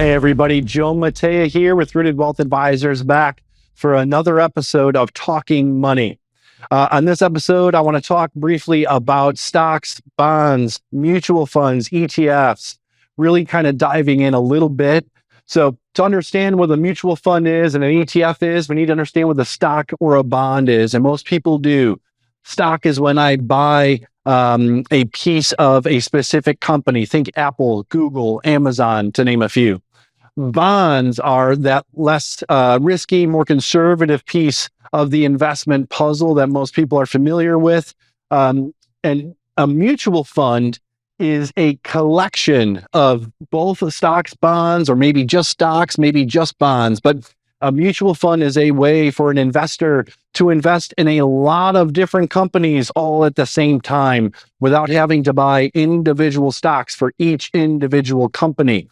Hey everybody, Joe Matea here with Rooted Wealth Advisors, back for another episode of Talking Money. On this episode, I want to talk briefly about stocks, bonds, mutual funds, ETFs, really kind of diving in a little bit. So to understand what a mutual fund is and an ETF is, we need to understand what a stock or a bond is, and most people do. Stock is when I buy a piece of a specific company. Think Apple, Google, Amazon, to name a few. Bonds are that less risky, more conservative piece of the investment puzzle that most people are familiar with. And a mutual fund is a collection of both stocks, bonds, or maybe just stocks, maybe just bonds. But a mutual fund is a way for an investor to invest in a lot of different companies all at the same time without having to buy individual stocks for each individual company.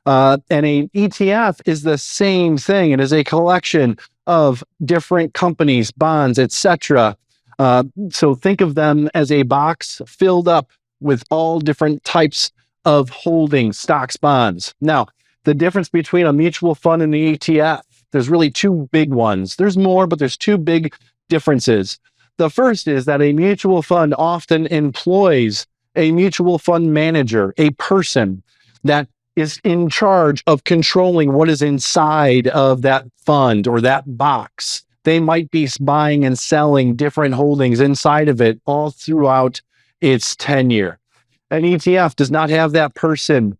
And an ETF is the same thing. It is a collection of different companies, bonds, etc. So think of them as a box filled up with all different types of holdings, stocks, bonds. Now, the difference between a mutual fund and the ETF, there's really two big ones. There's more, but there's two big differences. The first is that a mutual fund often employs a mutual fund manager, a person that is in charge of controlling what is inside of that fund or that box. They might be buying and selling different holdings inside of it all throughout its tenure. An ETF does not have that person.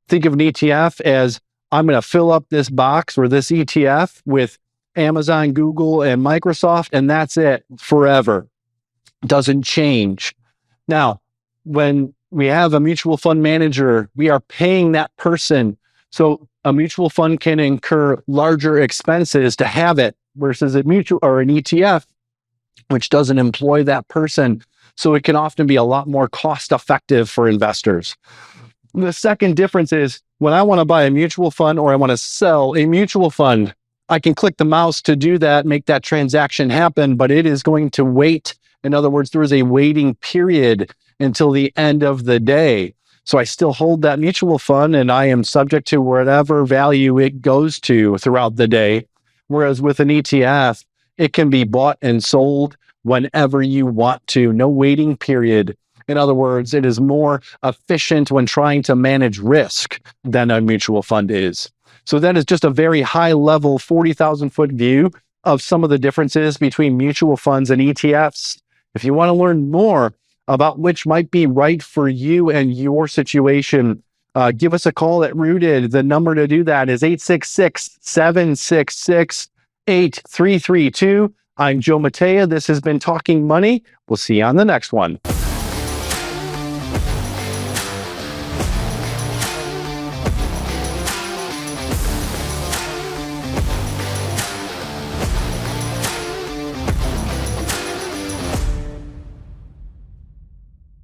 Think of an ETF as, I'm going to fill up this box or this ETF with Amazon, Google, and Microsoft, and that's it forever. Doesn't change. Now, when we have a mutual fund manager, we are paying that person. So a mutual fund can incur larger expenses to have it versus a mutual or an ETF, which doesn't employ that person. So it can often be a lot more cost effective for investors. The second difference is when I want to buy a mutual fund or I want to sell a mutual fund, I can click the mouse to do that, make that transaction happen, but it is going to wait. In other words, there is a waiting period until the end of the day. So I still hold that mutual fund and I am subject to whatever value it goes to throughout the day. Whereas with an ETF, it can be bought and sold whenever you want to, no waiting period. In other words, it is more efficient when trying to manage risk than a mutual fund is. So that is just a very high level 40,000 foot view of some of the differences between mutual funds and ETFs. If you want to learn more about which might be right for you and your situation, give us a call at Rooted. The number to do that is 866-766-8332. I'm Joe Matea. This has been Talking Money. We'll see you on the next one.